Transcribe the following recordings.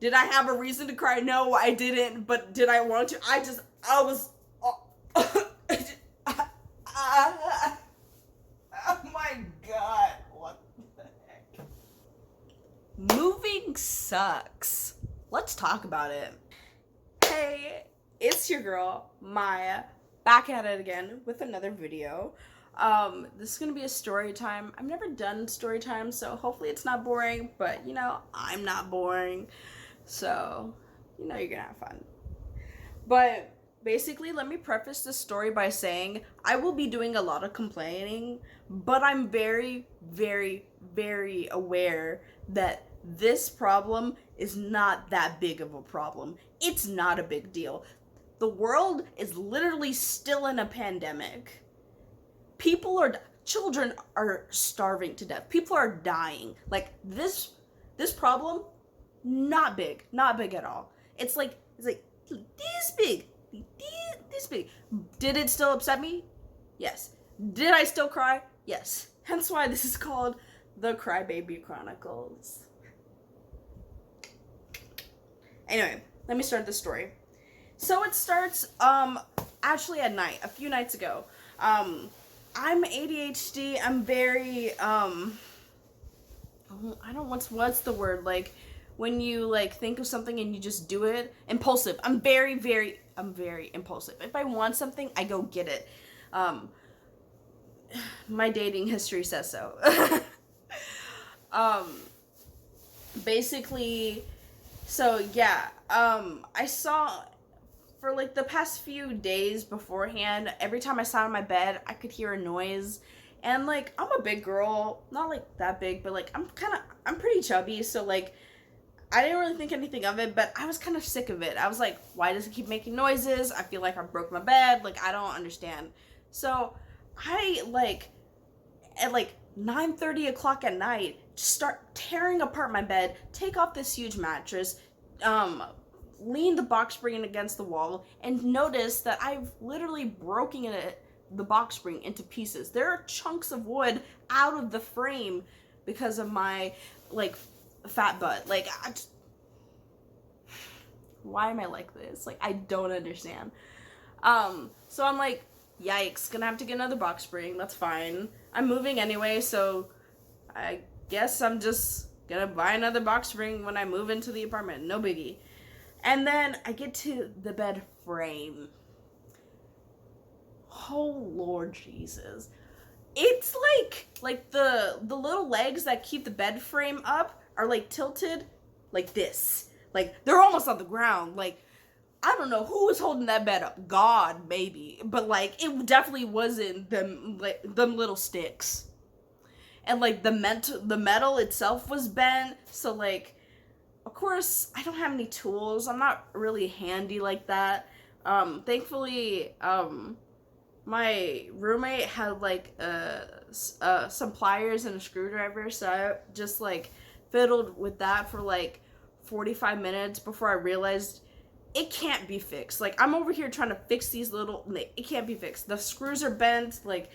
Did I have a reason to cry? No, I didn't. But did I want to? I was. Oh my god. What the heck? Moving sucks. Let's talk about it. Hey, it's your girl, Maya, back at it again with another video. This is gonna be a story time. I've never done story time, so hopefully it's not boring, but you know, I'm not boring. So, you know you're gonna have fun. But basically, let me preface this story by saying I will be doing a lot of complaining, but I'm very, very, very aware that this problem is not that big of a problem. It's not a big deal. The world is literally still in a pandemic. Children are starving to death. People are dying. Like this problem, not big at all. It's like this big. This big. Did it still upset me? Yes. Did I still cry? Yes. Hence why this is called the Crybaby Chronicles. Anyway, let me start the story. So it starts actually at night, a few nights ago. I'm ADHD. I'm very what's the word, like when you like think of something and you just do it. Impulsive. I'm very impulsive. If I want something, I go get it. My dating history says so. Basically, so yeah, I saw for like the past few days beforehand, every time I sat on my bed, I could hear a noise. And like, I'm a big girl, not like that big, but like I'm pretty chubby, so like I didn't really think anything of it, but I was kind of sick of it. I was like, why does it keep making noises? I feel like I broke my bed. Like, I don't understand. So I like at like 9:30 o'clock at night, just start tearing apart my bed, take off this huge mattress, lean the box spring against the wall, and notice that I've literally broken the box spring into pieces. There are chunks of wood out of the frame because of my like fat butt. Like, why am I like this? Like, I don't understand. So I'm like, yikes, gonna have to get another box spring. That's fine. I'm moving anyway, so I guess I'm just gonna buy another box spring when I move into the apartment. No biggie. And then I get to the bed frame. Oh, Lord Jesus. It's like the little legs that keep the bed frame up are like tilted like this. Like they're almost on the ground. Like, I don't know who was holding that bed up. God, maybe. But like it definitely wasn't them little sticks. And like the metal itself was bent. So like, of course, I don't have any tools. I'm not really handy like that. Thankfully, my roommate had like some pliers and a screwdriver, so I just like fiddled with that for like 45 minutes before I realized it can't be fixed. Like, I'm over here trying to fix these it can't be fixed. The screws are bent. Like,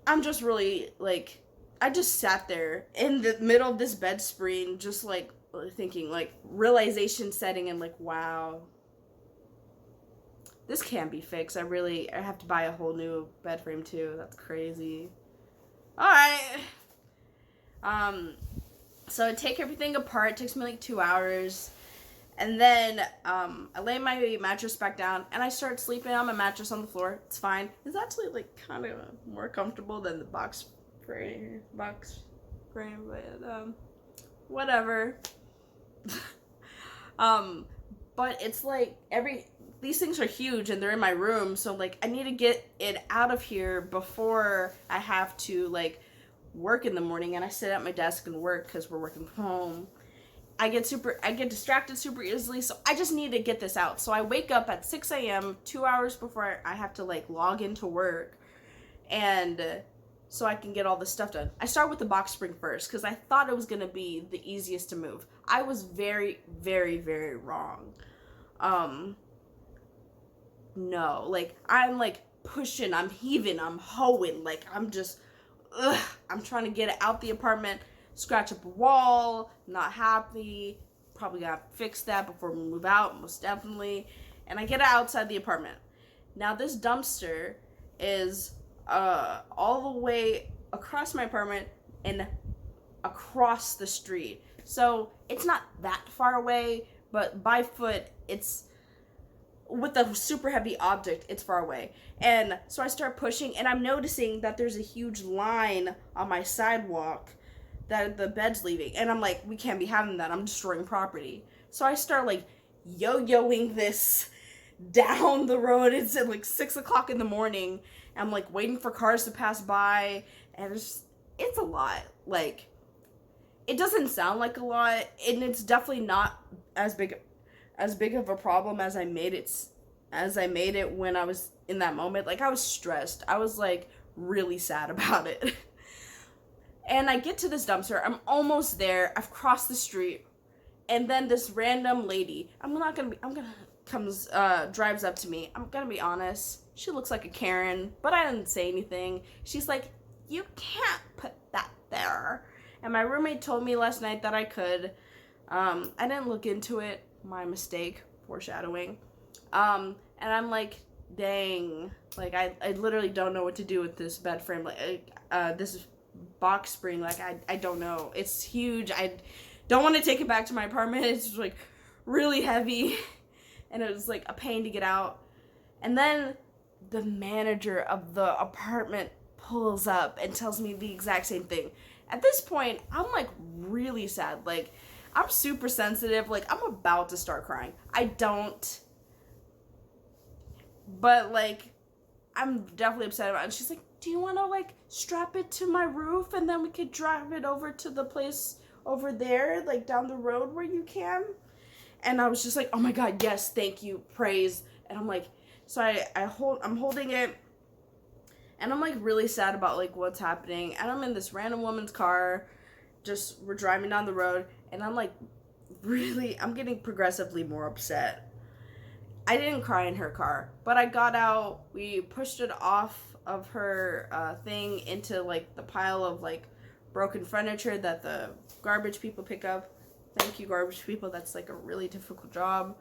I'm just really like, I just sat there in the middle of this bed spring, just like thinking, like, realization setting, and like, wow, this can't be fixed. I have to buy a whole new bed frame too. That's crazy. Alright. So I take everything apart. It takes me like 2 hours. And then I lay my mattress back down and I start sleeping on my mattress on the floor. It's fine. It's actually like kind of more comfortable than the box frame, but whatever. But it's like these things are huge and they're in my room, so like I need to get it out of here before I have to like work in the morning. And I sit at my desk and work because we're working from home. I get distracted super easily, so I just need to get this out. So I wake up at 6 a.m. 2 hours before I have to like log into work, and so I can get all this stuff done. I start with the box spring first because I thought it was gonna be the easiest to move. I was very, very, very wrong. No, like I'm like pushing, I'm heaving, I'm hoeing, like I'm just, I'm trying to get it out the apartment. scratch up a wall, not happy, probably gotta fix that before we move out, most definitely. And I get outside the apartment. Now this dumpster is all the way across my apartment and across the street. So it's not that far away, but by foot, it's with a super heavy object, it's far away. And so I start pushing, and I'm noticing that there's a huge line on my sidewalk that the bed's leaving. And I'm like, we can't be having that. I'm destroying property. So I start like yo-yoing this down the road. It's at like 6 o'clock in the morning. I'm like waiting for cars to pass by, and it's a lot. Like, it doesn't sound like a lot, and it's definitely not as big of a problem as I made it when I was in that moment. Like, I was stressed. I was like really sad about it. And I get to this dumpster. I'm almost there. I've crossed the street, and then this random lady, drives up to me. I'm gonna be honest. She looks like a Karen, but I didn't say anything. She's like, "You can't put that there." And my roommate told me last night that I could. I didn't look into it. My mistake. Foreshadowing. And I'm like, dang. Like, I literally don't know what to do with this bed frame. Like, this box spring. Like, I don't know. It's huge. I don't want to take it back to my apartment. It's like really heavy. And it was like a pain to get out. And then the manager of the apartment pulls up and tells me the exact same thing. At this point, I'm like really sad. Like, I'm super sensitive. Like, I'm about to start crying. I don't. But like, I'm definitely upset about it. And she's like, do you want to like strap it to my roof and then we could drive it over to the place over there, like down the road where you can? And I was just like, oh my God, yes, thank you, praise. And I'm like, so I'm holding it, and I'm like really sad about like what's happening. And I'm in this random woman's car, we're driving down the road, and I'm like I'm getting progressively more upset. I didn't cry in her car, but I got out, we pushed it off of her thing into like the pile of like broken furniture that the garbage people pick up. Thank you, garbage people. That's like a really difficult job.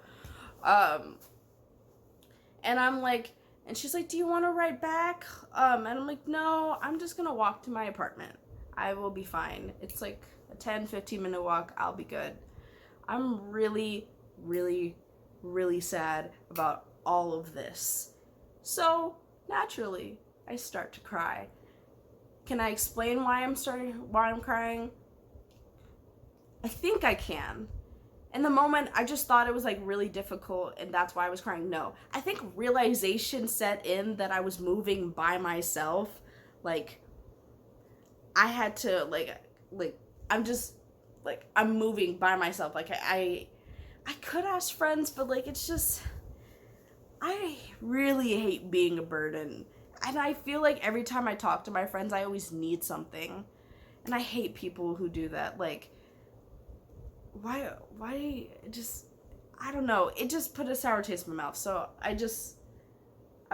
And I'm like, and she's like, do you want to ride back? And I'm like, no, I'm just going to walk to my apartment. I will be fine. It's like a 10-15 minute walk. I'll be good. I'm really, really, really sad about all of this. So naturally, I start to cry. Can I explain why I'm crying? I think I can. In the moment, I just thought it was like really difficult, and that's why I was crying. No, I think realization set in that I was moving by myself. Like, I had to like I'm moving by myself. Like, I could ask friends, but like, it's just, I really hate being a burden. And I feel like every time I talk to my friends, I always need something. And I hate people who do that. Like, why just, I don't know. It just put a sour taste in my mouth. So I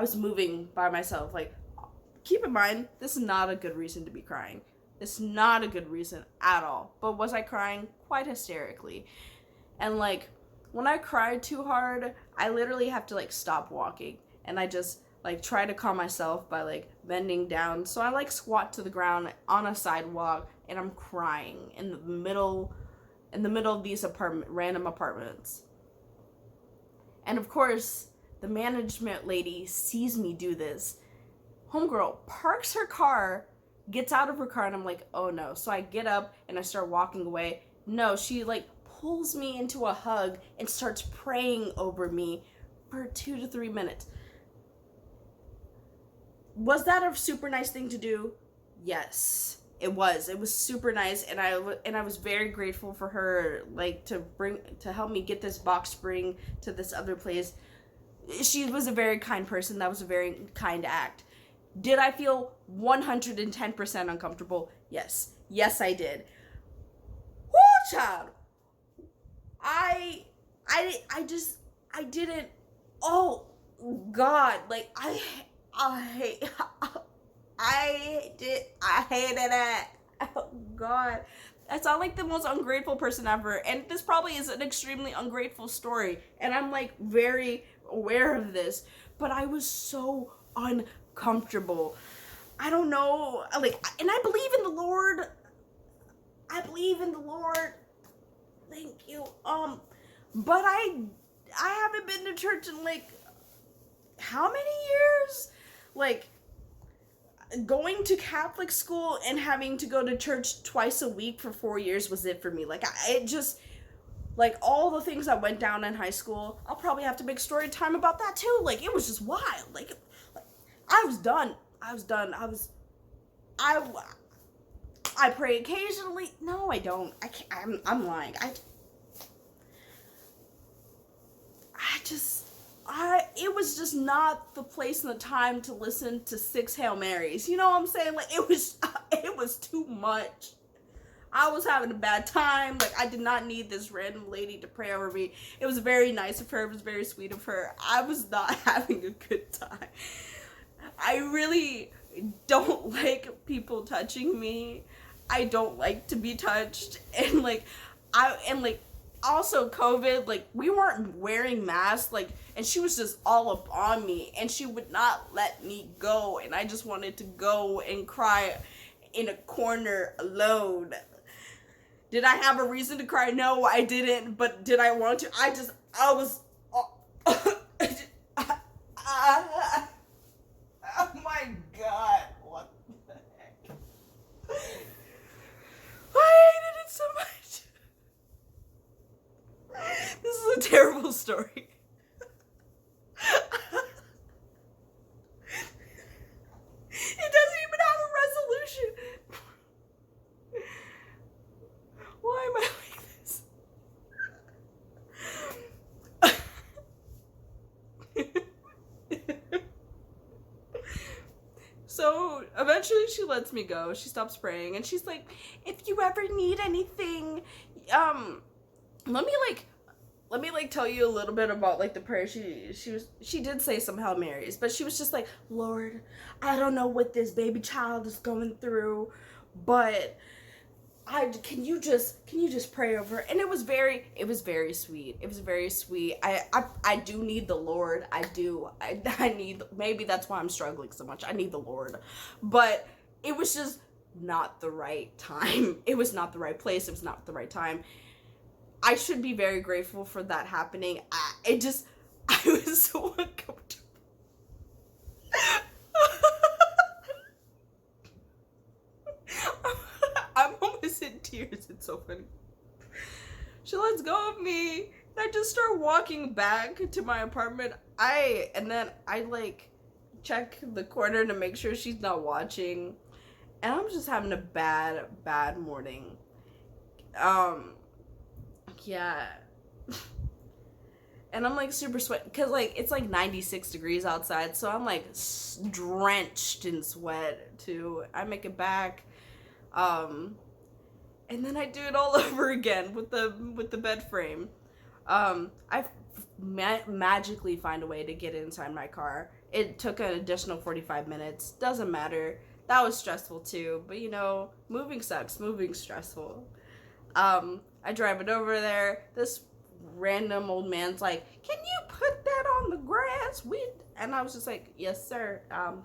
was moving by myself. Like, keep in mind, this is not a good reason to be crying. It's not a good reason at all. But was I crying? Quite hysterically. And like, when I cried too hard, I literally have to like stop walking. And I just like try to calm myself by like bending down. So I like squat to the ground on a sidewalk, and I'm crying in the middle of these random apartments. And of course, the management lady sees me do this. Homegirl parks her car, gets out of her car, and I'm like, oh no. So I get up and I start walking away. No, she like pulls me into a hug and starts praying over me for 2 to 3 minutes. Was that a super nice thing to do? Yes. It was super nice, and I was very grateful for her, like, to help me get this box spring to this other place. She was a very kind person. That was a very kind act. Did I feel 110% uncomfortable? Yes. Yes, I did. Woo, child. I didn't, oh, God, like, I hated it. Oh, God. I sound like the most ungrateful person ever, and this probably is an extremely ungrateful story, and I'm like very aware of this, but I was so uncomfortable. I don't know, like, and I believe in the Lord. I believe in the Lord. Thank you. But I haven't been to church in like how many years? Like, going to Catholic school and having to go to church twice a week for 4 years was it for me. Like, it just, like, all the things that went down in high school, I'll probably have to make story time about that too. Like, it was just wild. Like I was done. I pray occasionally. No, I don't. I can't. I'm lying. It was just not the place and the time to listen to 6 Hail Marys. You know what I'm saying? Like, it was too much. I was having a bad time. Like, I did not need this random lady to pray over me. It was very nice of her. It was very sweet of her. I was not having a good time. I really don't like people touching me. I don't like to be touched. And, like, also COVID, like, we weren't wearing masks, like, and she was just all up on me, and she would not let me go, and I just wanted to go and cry in a corner alone. Did I have a reason to cry? No, I didn't, but did I want to? I was, oh my God, what the heck? I hated it so much. This is a terrible story. It doesn't even have a resolution. Why am I like this? So eventually she lets me go. She stops praying, and she's like, if you ever need anything, let me tell you a little bit about like the prayer. She did say some Hail Marys, but she was just like, Lord, I don't know what this baby child is going through, but can you just pray over her? And it was very sweet. It was very sweet. I do need the Lord. I need, maybe that's why I'm struggling so much. I need the Lord. But it was just not the right time. It was not the right place. It was not the right time. I should be very grateful for that happening. I was so uncomfortable. I'm almost in tears. It's so funny. She lets go of me, and I just start walking back to my apartment. And then I like check the corner to make sure she's not watching, and I'm just having a bad morning. Yeah. And I'm like super sweat because like it's like 96 degrees outside, so I'm like drenched in sweat too. I make it back, and then I do it all over again with the bed frame. I magically find a way to get inside my car. It took an additional 45 minutes. Doesn't matter. That was stressful too, but you know, moving sucks. Moving's stressful. I drive it over there. This random old man's like, can you put that on the grass? And I was just like, yes, sir.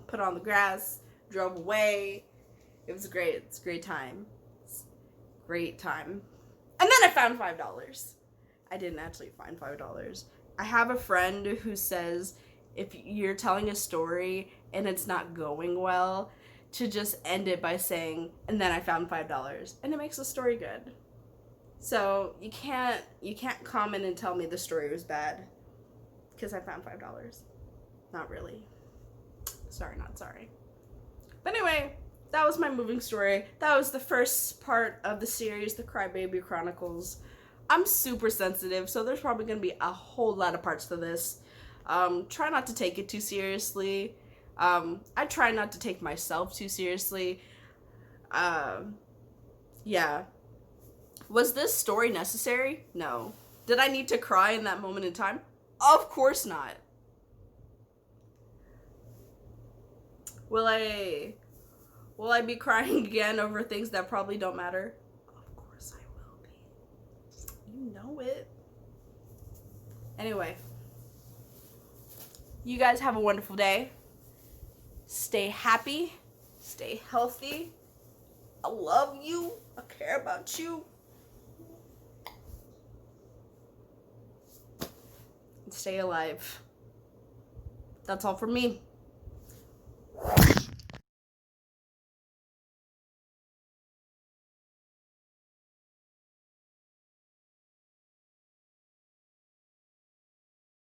Put on the grass, drove away. It was great. It's a great time. Great time. And then I found $5. I didn't actually find $5. I have a friend who says if you're telling a story and it's not going well, to just end it by saying, and then I found $5. And it makes the story good. So you can't comment and tell me the story was bad because I found $5. Not really. Sorry, not sorry. But anyway, that was my moving story. That was the first part of the series, the Crybaby Chronicles. I'm super sensitive, so there's probably going to be a whole lot of parts to this. Try not to take it too seriously. I try not to take myself too seriously. Yeah. Was this story necessary? No. Did I need to cry in that moment in time? Of course not. Will I be crying again over things that probably don't matter? Of course You know it. Anyway, you guys have a wonderful day. Stay happy. Stay healthy. I love you. I care about you. And stay alive. That's all from me.